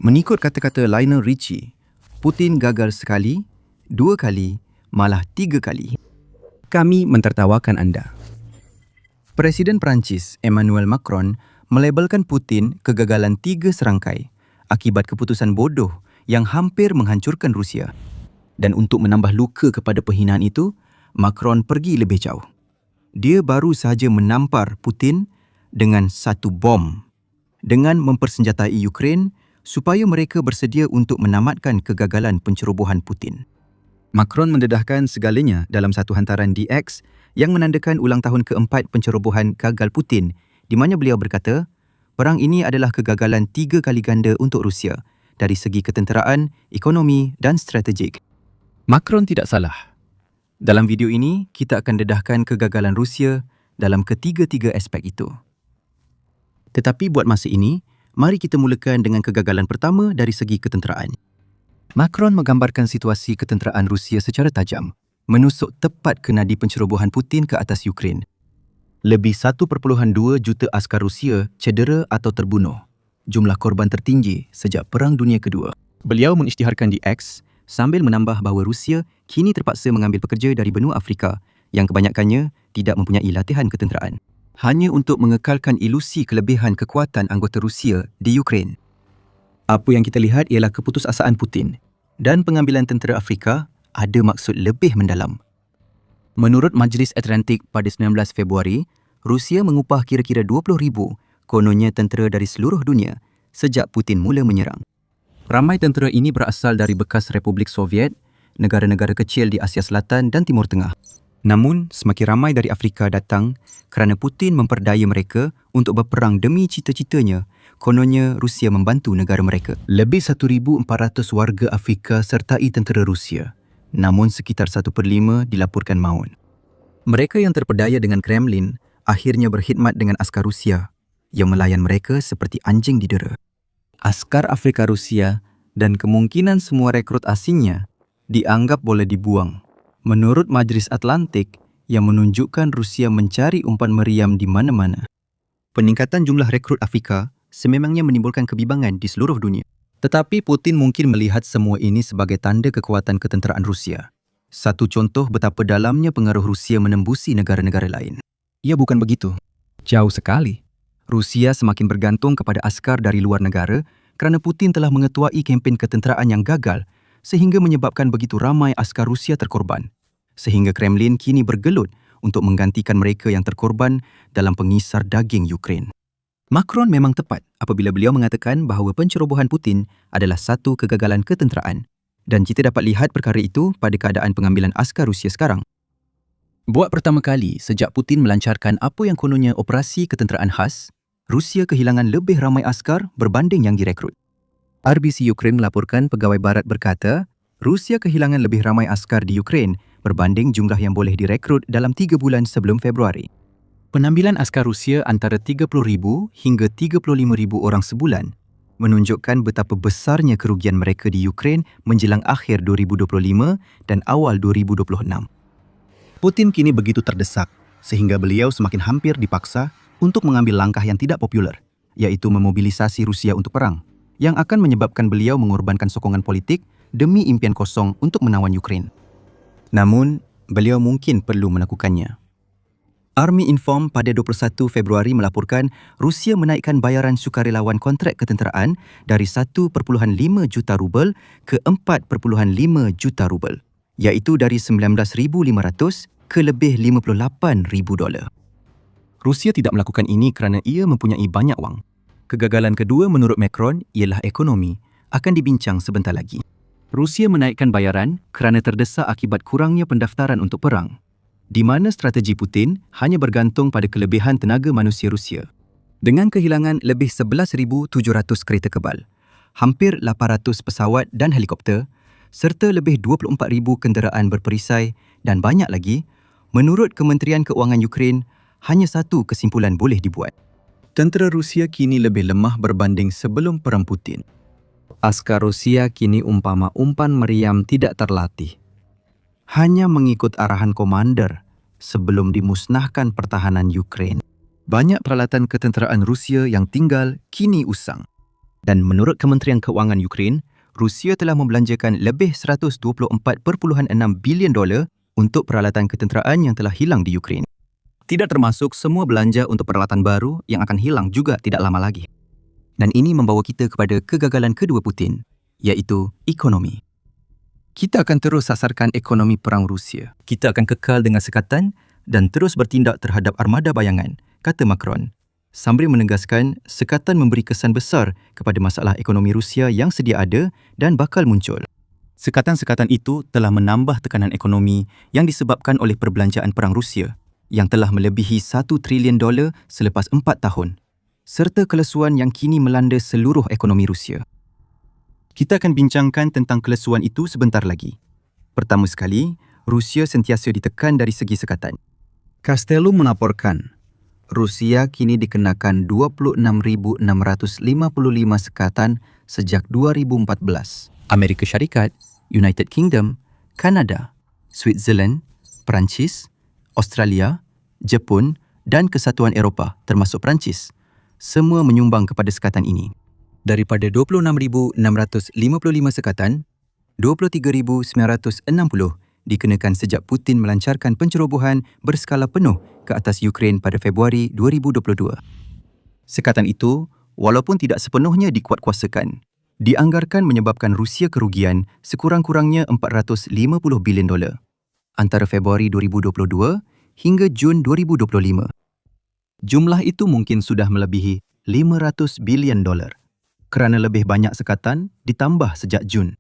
Mengikut kata-kata Lionel Richie, Putin gagal sekali, 2 kali, malah 3 kali. Kami mentertawakan anda. Presiden Perancis Emmanuel Macron melabelkan Putin kegagalan 3 serangkai akibat keputusan bodoh yang hampir menghancurkan Rusia. Dan untuk menambah luka kepada penghinaan itu, Macron pergi lebih jauh. Dia baru sahaja menampar Putin dengan satu bom dengan mempersenjatai Ukraine supaya mereka bersedia untuk menamatkan kegagalan pencerobohan Putin. Macron mendedahkan segalanya dalam satu hantaran di X yang menandakan ulang tahun keempat pencerobohan gagal Putin, di mana beliau berkata, perang ini adalah kegagalan 3 kali ganda untuk Rusia dari segi ketenteraan, ekonomi dan strategik. Macron tidak salah. Dalam video ini, kita akan dedahkan kegagalan Rusia dalam ketiga-tiga aspek itu. Tetapi buat masa ini, mari kita mulakan dengan kegagalan pertama dari segi ketenteraan. Macron menggambarkan situasi ketenteraan Rusia secara tajam, menusuk tepat ke nadi pencerobohan Putin ke atas Ukraine. Lebih 1.2 juta askar Rusia cedera atau terbunuh, jumlah korban tertinggi sejak Perang Dunia Kedua. Beliau mengisytiharkan di X sambil menambah bahawa Rusia kini terpaksa mengambil pekerja dari benua Afrika yang kebanyakannya tidak mempunyai latihan ketenteraan, hanya untuk mengekalkan ilusi kelebihan kekuatan anggota Rusia di Ukraine. Apa yang kita lihat ialah keputusasaan Putin dan pengambilan tentera Afrika ada maksud lebih mendalam. Menurut Majlis Atlantik pada 19 Februari, Rusia mengupah kira-kira 20,000 kononnya tentera dari seluruh dunia sejak Putin mula menyerang. Ramai tentera ini berasal dari bekas Republik Soviet, negara-negara kecil di Asia Selatan dan Timur Tengah. Namun, semakin ramai dari Afrika datang kerana Putin memperdaya mereka untuk berperang demi cita-citanya. Kononnya Rusia membantu negara mereka. Lebih 1,400 warga Afrika sertai tentera Rusia. Namun sekitar 1/5 dilaporkan maut. Mereka yang terpedaya dengan Kremlin akhirnya berkhidmat dengan askar Rusia yang melayan mereka seperti anjing didera. Askar Afrika Rusia dan kemungkinan semua rekrut asingnya dianggap boleh dibuang. Menurut Majlis Atlantik yang menunjukkan Rusia mencari umpan meriam di mana-mana. Peningkatan jumlah rekrut Afrika sememangnya menimbulkan kebimbangan di seluruh dunia. Tetapi Putin mungkin melihat semua ini sebagai tanda kekuatan ketenteraan Rusia. Satu contoh betapa dalamnya pengaruh Rusia menembusi negara-negara lain. Ia bukan begitu. Jauh sekali. Rusia semakin bergantung kepada askar dari luar negara kerana Putin telah mengetuai kempen ketenteraan yang gagal sehingga menyebabkan begitu ramai askar Rusia terkorban. Sehingga Kremlin kini bergelut untuk menggantikan mereka yang terkorban dalam pengisar daging Ukraine. Macron memang tepat apabila beliau mengatakan bahawa pencerobohan Putin adalah satu kegagalan ketenteraan. Dan kita dapat lihat perkara itu pada keadaan pengambilan askar Rusia sekarang. Buat pertama kali sejak Putin melancarkan apa yang kononnya operasi ketenteraan khas, Rusia kehilangan lebih ramai askar berbanding yang direkrut. RBC Ukraine melaporkan pegawai barat berkata, Rusia kehilangan lebih ramai askar di Ukraine berbanding jumlah yang boleh direkrut dalam 3 bulan sebelum Februari. Penambilan askar Rusia antara 30,000 hingga 35,000 orang sebulan menunjukkan betapa besarnya kerugian mereka di Ukraine menjelang akhir 2025 dan awal 2026. Putin kini begitu terdesak sehingga beliau semakin hampir dipaksa untuk mengambil langkah yang tidak popular, iaitu memobilisasi Rusia untuk perang, yang akan menyebabkan beliau mengorbankan sokongan politik demi impian kosong untuk menawan Ukraine. Namun, beliau mungkin perlu melakukannya. Army Inform pada 21 Februari melaporkan Rusia menaikkan bayaran sukarelawan kontrak ketenteraan dari 1.5 juta rubel ke 4.5 juta rubel, iaitu dari 19,500 ke lebih 58,000 dolar. Rusia tidak melakukan ini kerana ia mempunyai banyak wang. Kegagalan kedua menurut Macron ialah ekonomi, akan dibincang sebentar lagi. Rusia menaikkan bayaran kerana terdesak akibat kurangnya pendaftaran untuk perang, di mana strategi Putin hanya bergantung pada kelebihan tenaga manusia Rusia. Dengan kehilangan lebih 11,700 kereta kebal, hampir 800 pesawat dan helikopter, serta lebih 24,000 kenderaan berperisai dan banyak lagi, menurut Kementerian Keuangan Ukraine, hanya satu kesimpulan boleh dibuat. Tentera Rusia kini lebih lemah berbanding sebelum perang Putin. Askar Rusia kini umpama umpan meriam tidak terlatih. Hanya mengikut arahan komander sebelum dimusnahkan pertahanan Ukraine. Banyak peralatan ketenteraan Rusia yang tinggal kini usang. Dan menurut Kementerian Keuangan Ukraine, Rusia telah membelanjakan lebih 124.6 bilion dolar untuk peralatan ketenteraan yang telah hilang di Ukraine. Tidak termasuk semua belanja untuk peralatan baru yang akan hilang juga tidak lama lagi. Dan ini membawa kita kepada kegagalan kedua Putin, iaitu ekonomi. Kita akan terus sasarkan ekonomi perang Rusia. Kita akan kekal dengan sekatan dan terus bertindak terhadap armada bayangan, kata Macron, sambil menegaskan sekatan memberi kesan besar kepada masalah ekonomi Rusia yang sedia ada dan bakal muncul. Sekatan-sekatan itu telah menambah tekanan ekonomi yang disebabkan oleh perbelanjaan perang Rusia yang telah melebihi $1 trilion selepas 4 tahun, serta kelesuan yang kini melanda seluruh ekonomi Rusia. Kita akan bincangkan tentang kelesuan itu sebentar lagi. Pertama sekali, Rusia sentiasa ditekan dari segi sekatan. Castello melaporkan, Rusia kini dikenakan 26,655 sekatan sejak 2014. Amerika Syarikat, United Kingdom, Kanada, Switzerland, Perancis, Australia, Jepun dan Kesatuan Eropah termasuk Perancis semua menyumbang kepada sekatan ini. Daripada 26,655 sekatan, 23,960 dikenakan sejak Putin melancarkan pencerobohan berskala penuh ke atas Ukraine pada Februari 2022. Sekatan itu, walaupun tidak sepenuhnya dikuatkuasakan, dianggarkan menyebabkan Rusia kerugian sekurang-kurangnya 450 bilion dolar antara Februari 2022 hingga Jun 2025. Jumlah itu mungkin sudah melebihi 500 bilion dolar kerana lebih banyak sekatan ditambah sejak Jun.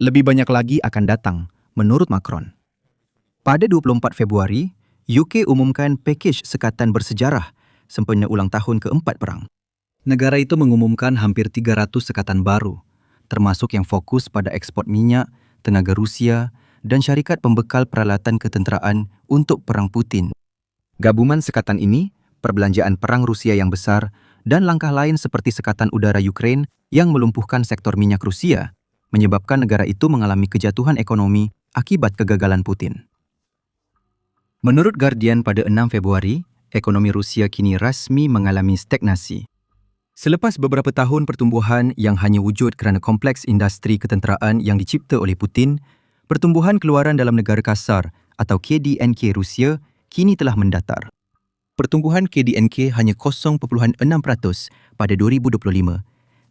Lebih banyak lagi akan datang, menurut Macron. Pada 24 Februari, UK umumkan pakej sekatan bersejarah sempena ulang tahun keempat perang. Negara itu mengumumkan hampir 300 sekatan baru, termasuk yang fokus pada ekspor minyak, tenaga Rusia dan syarikat pembekal peralatan ketenteraan untuk perang Putin. Gabungan sekatan ini, perbelanjaan perang Rusia yang besar dan langkah lain seperti sekatan udara Ukraine yang melumpuhkan sektor minyak Rusia, menyebabkan negara itu mengalami kejatuhan ekonomi akibat kegagalan Putin. Menurut Guardian pada 6 Februari, ekonomi Rusia kini rasmi mengalami stagnasi. Selepas beberapa tahun pertumbuhan yang hanya wujud kerana kompleks industri ketenteraan yang dicipta oleh Putin, pertumbuhan keluaran dalam negara kasar atau KDNK Rusia kini telah mendatar. Pertumbuhan KDNK hanya 0.6% pada 2025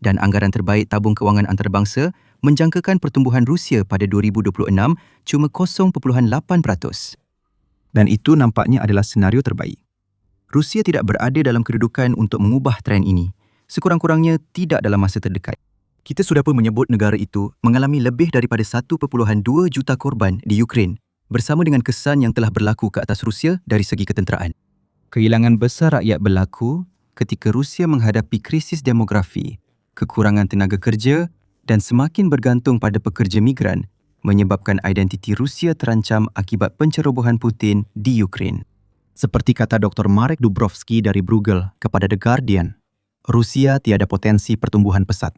dan anggaran terbaik tabung kewangan antarabangsa menjangkakan pertumbuhan Rusia pada 2026 cuma 0.8%. Dan itu nampaknya adalah senario terbaik. Rusia tidak berada dalam kedudukan untuk mengubah trend ini, sekurang-kurangnya tidak dalam masa terdekat. Kita sudah pun menyebut negara itu mengalami lebih daripada 1.2 juta korban di Ukraine bersama dengan kesan yang telah berlaku ke atas Rusia dari segi ketenteraan. Kehilangan besar rakyat berlaku ketika Rusia menghadapi krisis demografi, kekurangan tenaga kerja dan semakin bergantung pada pekerja migran menyebabkan identiti Rusia terancam akibat pencerobohan Putin di Ukraine. Seperti kata Dr. Marek Dubrovsky dari Bruegel kepada The Guardian, Rusia tiada potensi pertumbuhan pesat.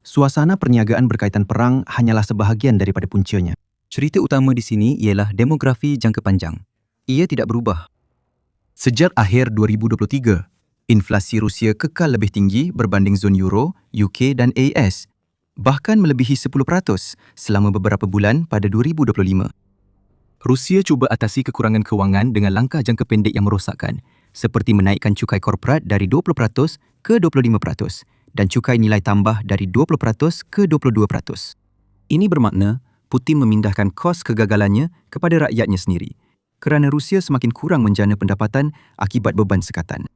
Suasana perniagaan berkaitan perang hanyalah sebahagian daripada puncanya. Cerita utama di sini ialah demografi jangka panjang. Ia tidak berubah. Sejak akhir 2023, inflasi Rusia kekal lebih tinggi berbanding zon Euro, UK dan AS, bahkan melebihi 10% selama beberapa bulan pada 2025. Rusia cuba atasi kekurangan kewangan dengan langkah jangka pendek yang merosakkan, seperti menaikkan cukai korporat dari 20% ke 25% dan cukai nilai tambah dari 20% ke 22%. Ini bermakna Putin memindahkan kos kegagalannya kepada rakyatnya sendiri kerana Rusia semakin kurang menjana pendapatan akibat beban sekatan.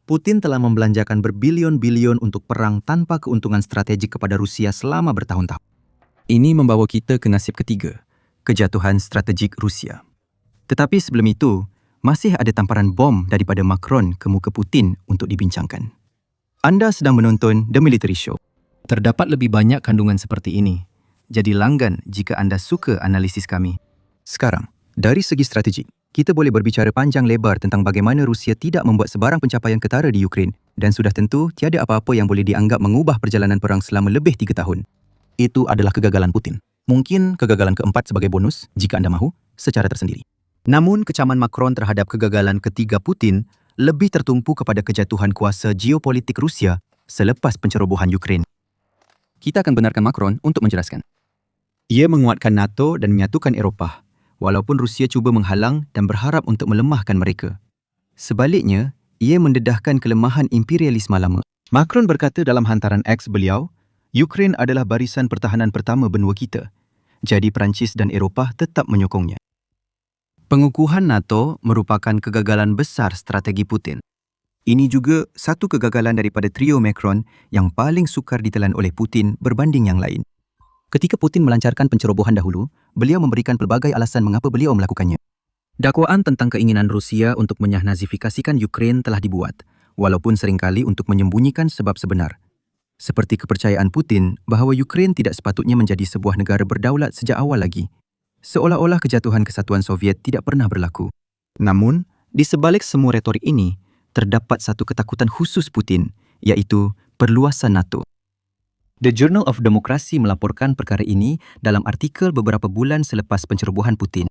Putin telah membelanjakan berbilion-bilion untuk perang tanpa keuntungan strategik kepada Rusia selama bertahun-tahun. Ini membawa kita ke nasib ketiga, kejatuhan strategik Rusia. Tetapi sebelum itu, masih ada tamparan bom daripada Macron ke muka Putin untuk dibincangkan. Anda sedang menonton The Military Show. Terdapat lebih banyak kandungan seperti ini. Jadi langgan jika anda suka analisis kami. Sekarang, dari segi strategik, kita boleh berbicara panjang lebar tentang bagaimana Rusia tidak membuat sebarang pencapaian ketara di Ukraine dan sudah tentu tiada apa-apa yang boleh dianggap mengubah perjalanan perang selama lebih 3 tahun. Itu adalah kegagalan Putin. Mungkin kegagalan keempat sebagai bonus jika anda mahu secara tersendiri. Namun kecaman Macron terhadap kegagalan ketiga Putin lebih tertumpu kepada kejatuhan kuasa geopolitik Rusia selepas pencerobohan Ukraine. Kita akan benarkan Macron untuk menjelaskan. Ia menguatkan NATO dan menyatukan Eropah, walaupun Rusia cuba menghalang dan berharap untuk melemahkan mereka. Sebaliknya, ia mendedahkan kelemahan imperialisme lama. Macron berkata dalam hantaran X beliau, Ukraine adalah barisan pertahanan pertama benua kita. Jadi Perancis dan Eropah tetap menyokongnya. Pengukuhan NATO merupakan kegagalan besar strategi Putin. Ini juga satu kegagalan daripada trio Macron yang paling sukar ditelan oleh Putin berbanding yang lain. Ketika Putin melancarkan pencerobohan dahulu, beliau memberikan pelbagai alasan mengapa beliau melakukannya. Dakwaan tentang keinginan Rusia untuk menyahnasifikasikan Ukraine telah dibuat, walaupun seringkali untuk menyembunyikan sebab sebenar. Seperti kepercayaan Putin bahawa Ukraine tidak sepatutnya menjadi sebuah negara berdaulat sejak awal lagi. Seolah-olah kejatuhan kesatuan Soviet tidak pernah berlaku. Namun, di sebalik semua retorik ini, terdapat satu ketakutan khusus Putin, iaitu perluasan NATO. The Journal of Democracy melaporkan perkara ini dalam artikel beberapa bulan selepas pencerobohan Putin.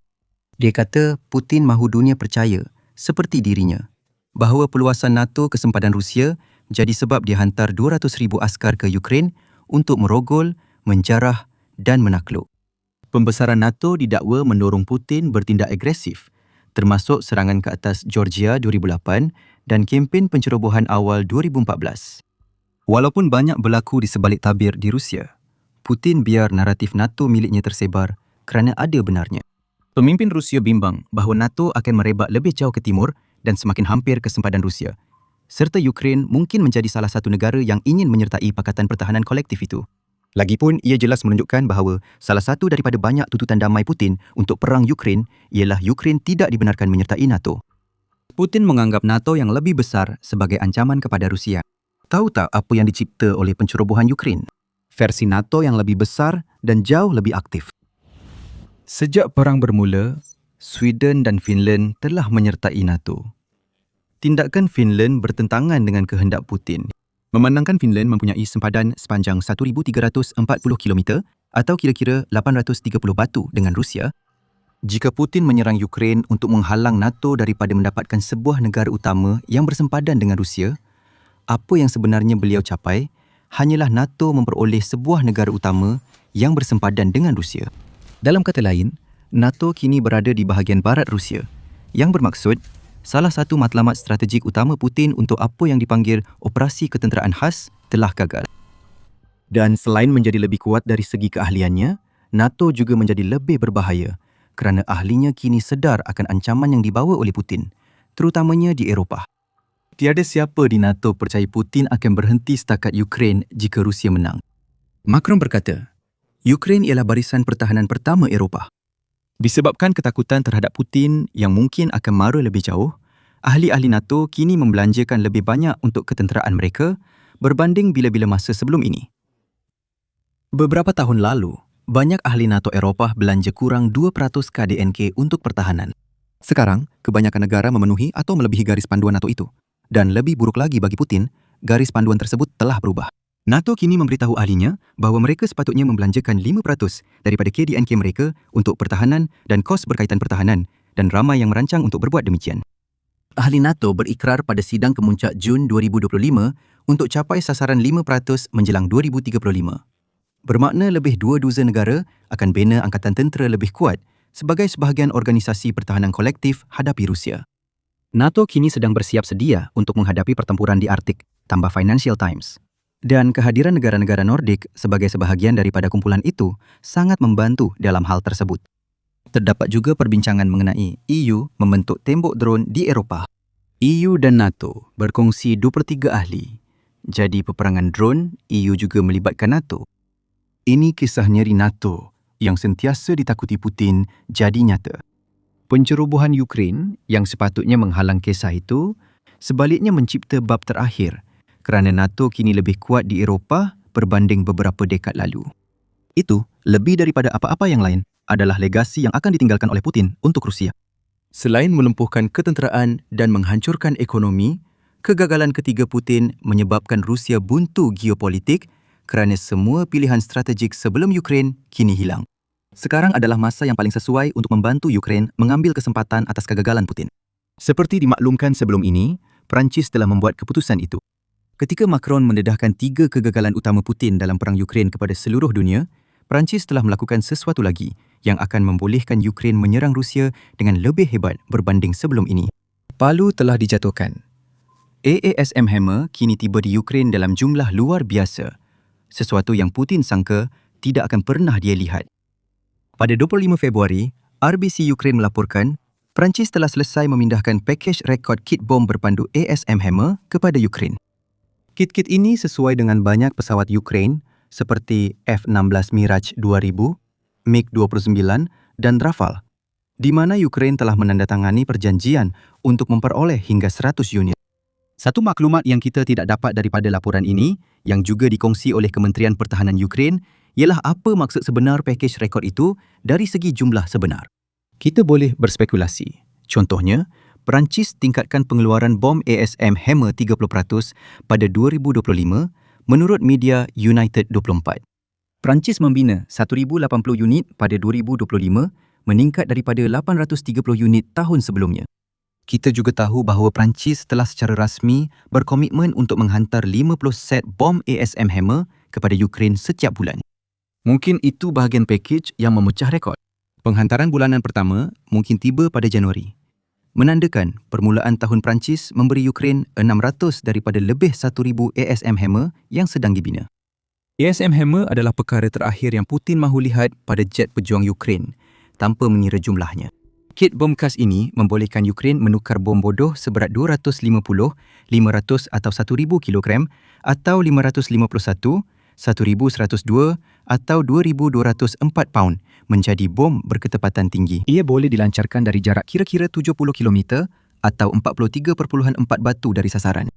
Dia kata Putin mahu dunia percaya, seperti dirinya, bahawa perluasan NATO ke sempadan Rusia jadi sebab dia hantar 200,000 askar ke Ukraine untuk merogol, menjarah dan menakluk. Pembesaran NATO didakwa mendorong Putin bertindak agresif, termasuk serangan ke atas Georgia 2008 dan kempen pencerobohan awal 2014. Walaupun banyak berlaku di sebalik tabir di Rusia, Putin biar naratif NATO miliknya tersebar kerana ada benarnya. Pemimpin Rusia bimbang bahawa NATO akan merebak lebih jauh ke timur dan semakin hampir ke sempadan Rusia, serta Ukraine mungkin menjadi salah satu negara yang ingin menyertai Pakatan Pertahanan Kolektif itu. Lagipun, ia jelas menunjukkan bahawa salah satu daripada banyak tuntutan damai Putin untuk perang Ukraine ialah Ukraine tidak dibenarkan menyertai NATO. Putin menganggap NATO yang lebih besar sebagai ancaman kepada Rusia. Tahu tak apa yang dicipta oleh pencerobohan Ukraine? Versi NATO yang lebih besar dan jauh lebih aktif. Sejak perang bermula, Sweden dan Finland telah menyertai NATO. Tindakan Finland bertentangan dengan kehendak Putin. Memandangkan Finland mempunyai sempadan sepanjang 1,340 km atau kira-kira 830 batu dengan Rusia, jika Putin menyerang Ukraine untuk menghalang NATO daripada mendapatkan sebuah negara utama yang bersempadan dengan Rusia, apa yang sebenarnya beliau capai hanyalah NATO memperoleh sebuah negara utama yang bersempadan dengan Rusia. Dalam kata lain, NATO kini berada di bahagian barat Rusia, yang bermaksud salah satu matlamat strategik utama Putin untuk apa yang dipanggil operasi ketenteraan khas telah gagal. Dan selain menjadi lebih kuat dari segi keahliannya, NATO juga menjadi lebih berbahaya kerana ahlinya kini sedar akan ancaman yang dibawa oleh Putin, terutamanya di Eropah. Tiada siapa di NATO percaya Putin akan berhenti setakat Ukraine jika Rusia menang. Macron berkata, Ukraine ialah barisan pertahanan pertama Eropah. Disebabkan ketakutan terhadap Putin yang mungkin akan mara lebih jauh, ahli-ahli NATO kini membelanjakan lebih banyak untuk ketenteraan mereka berbanding bila-bila masa sebelum ini. Beberapa tahun lalu, banyak ahli NATO Eropah belanja kurang 2% KDNK untuk pertahanan. Sekarang, kebanyakan negara memenuhi atau melebihi garis panduan NATO itu. Dan lebih buruk lagi bagi Putin, garis panduan tersebut telah berubah. NATO kini memberitahu ahlinya bahawa mereka sepatutnya membelanjakan 5% daripada KDNK mereka untuk pertahanan dan kos berkaitan pertahanan, dan ramai yang merancang untuk berbuat demikian. Ahli NATO berikrar pada sidang kemuncak Jun 2025 untuk capai sasaran 5% menjelang 2035. Bermakna lebih 2 dozen negara akan bina angkatan tentera lebih kuat sebagai sebahagian organisasi pertahanan kolektif hadapi Rusia. NATO kini sedang bersiap sedia untuk menghadapi pertempuran di Arktik, tambah Financial Times. Dan kehadiran negara-negara Nordik sebagai sebahagian daripada kumpulan itu sangat membantu dalam hal tersebut. Terdapat juga perbincangan mengenai EU membentuk tembok drone di Eropah. EU dan NATO berkongsi 2/3 ahli. Jadi peperangan drone, EU juga melibatkan NATO. Ini kisah nyeri NATO yang sentiasa ditakuti Putin jadi nyata. Pencerobohan Ukraine yang sepatutnya menghalang kisah itu sebaliknya mencipta bab terakhir kerana NATO kini lebih kuat di Eropah berbanding beberapa dekad lalu. Itu, lebih daripada apa-apa yang lain, adalah legasi yang akan ditinggalkan oleh Putin untuk Rusia. Selain melumpuhkan ketenteraan dan menghancurkan ekonomi, kegagalan ketiga Putin menyebabkan Rusia buntu geopolitik kerana semua pilihan strategik sebelum Ukraine kini hilang. Sekarang adalah masa yang paling sesuai untuk membantu Ukraine mengambil kesempatan atas kegagalan Putin. Seperti dimaklumkan sebelum ini, Perancis telah membuat keputusan itu. Ketika Macron mendedahkan 3 kegagalan utama Putin dalam perang Ukraine kepada seluruh dunia, Perancis telah melakukan sesuatu lagi yang akan membolehkan Ukraine menyerang Rusia dengan lebih hebat berbanding sebelum ini. Palu telah dijatuhkan. AASM Hammer kini tiba di Ukraine dalam jumlah luar biasa, sesuatu yang Putin sangka tidak akan pernah dia lihat. Pada 25 Februari, RBC Ukraine melaporkan Perancis telah selesai memindahkan pakej rekod kit bom berpandu ASM Hammer kepada Ukraine. Kit-kit ini sesuai dengan banyak pesawat Ukraine seperti F-16 Mirage 2000, MiG-29 dan Rafale, di mana Ukraine telah menandatangani perjanjian untuk memperoleh hingga 100 unit. Satu maklumat yang kita tidak dapat daripada laporan ini, yang juga dikongsi oleh Kementerian Pertahanan Ukraine, ialah apa maksud sebenar pakej rekod itu dari segi jumlah sebenar. Kita boleh berspekulasi. Contohnya, Perancis tingkatkan pengeluaran bom ASM Hammer 30% pada 2025 menurut media United 24. Perancis membina 1,080 unit pada 2025, meningkat daripada 830 unit tahun sebelumnya. Kita juga tahu bahawa Perancis telah secara rasmi berkomitmen untuk menghantar 50 set bom ASM Hammer kepada Ukraine setiap bulan. Mungkin itu bahagian pakej yang memecah rekod. Penghantaran bulanan pertama mungkin tiba pada Januari, menandakan permulaan tahun Perancis memberi Ukraine 600 daripada lebih 1,000 ASM Hammer yang sedang dibina. ASM Hammer adalah perkara terakhir yang Putin mahu lihat pada jet pejuang Ukraine tanpa mengira jumlahnya. Kit bom khas ini membolehkan Ukraine menukar bom bodoh seberat 250, 500 atau 1,000 kilogram atau 551, 1,102 atau 2,204 pound menjadi bom berketepatan tinggi. Ia boleh dilancarkan dari jarak kira-kira 70 km atau 43.4 batu dari sasaran.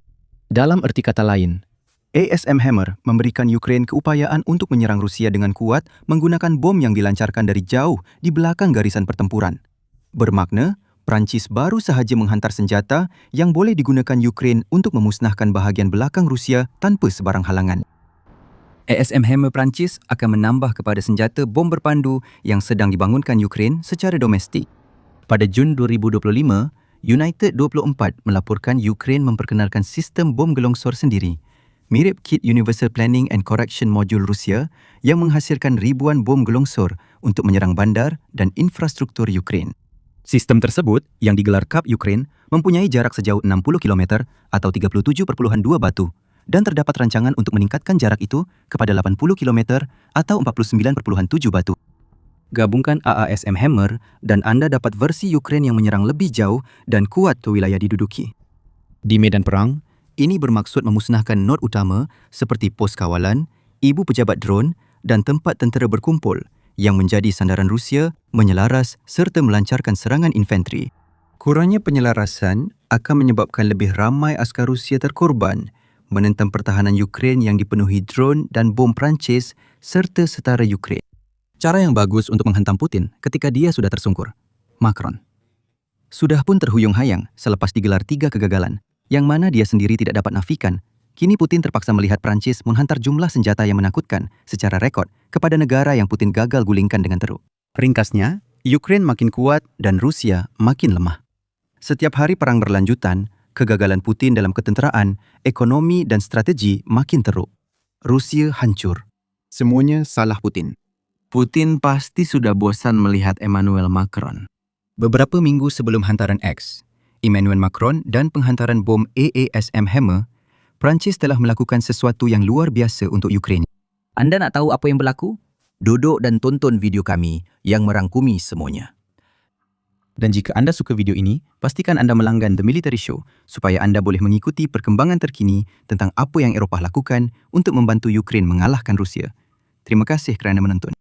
Dalam erti kata lain, ASM Hammer memberikan Ukraine keupayaan untuk menyerang Rusia dengan kuat menggunakan bom yang dilancarkan dari jauh di belakang garisan pertempuran. Bermakna, Perancis baru sahaja menghantar senjata yang boleh digunakan Ukraine untuk memusnahkan bahagian belakang Rusia tanpa sebarang halangan. ASM Hammer Perancis akan menambah kepada senjata bom berpandu yang sedang dibangunkan Ukraine secara domestik. Pada Jun 2025, United 24 melaporkan Ukraine memperkenalkan sistem bom gelongsor sendiri, mirip kit Universal Planning and Correction Module Rusia yang menghasilkan ribuan bom gelongsor untuk menyerang bandar dan infrastruktur Ukraine. Sistem tersebut, yang digelar Kap Ukraine, mempunyai jarak sejauh 60 km atau 37.2 batu dan terdapat rancangan untuk meningkatkan jarak itu kepada 80 km atau 49.7 batu. Gabungkan AASM Hammer dan anda dapat versi Ukraine yang menyerang lebih jauh dan kuat ke wilayah diduduki. Di medan perang, ini bermaksud memusnahkan nod utama seperti pos kawalan, ibu pejabat drone dan tempat tentera berkumpul yang menjadi sandaran Rusia menyelaras serta melancarkan serangan infanteri. Kurangnya penyelarasan akan menyebabkan lebih ramai askar Rusia terkorban menentang pertahanan Ukraine yang dipenuhi drone dan bom Perancis serta setara Ukraine. Cara yang bagus untuk menghantam Putin ketika dia sudah tersungkur. Macron sudah pun terhuyung-hayang selepas digelar 3 kegagalan, yang mana dia sendiri tidak dapat nafikan. Kini Putin terpaksa melihat Perancis menghantar jumlah senjata yang menakutkan secara rekod kepada negara yang Putin gagal gulingkan dengan teruk. Ringkasnya, Ukraine makin kuat dan Rusia makin lemah. Setiap hari perang berlanjutan, kegagalan Putin dalam ketenteraan, ekonomi dan strategi makin teruk. Rusia hancur. Semuanya salah Putin. Putin pasti sudah bosan melihat Emmanuel Macron. Beberapa minggu sebelum hantaran X, Emmanuel Macron dan penghantaran bom AASM Hammer, Perancis telah melakukan sesuatu yang luar biasa untuk Ukraine. Anda nak tahu apa yang berlaku? Duduk dan tonton video kami yang merangkumi semuanya. Dan jika anda suka video ini, pastikan anda melanggan The Military Show supaya anda boleh mengikuti perkembangan terkini tentang apa yang Eropah lakukan untuk membantu Ukraine mengalahkan Rusia. Terima kasih kerana menonton.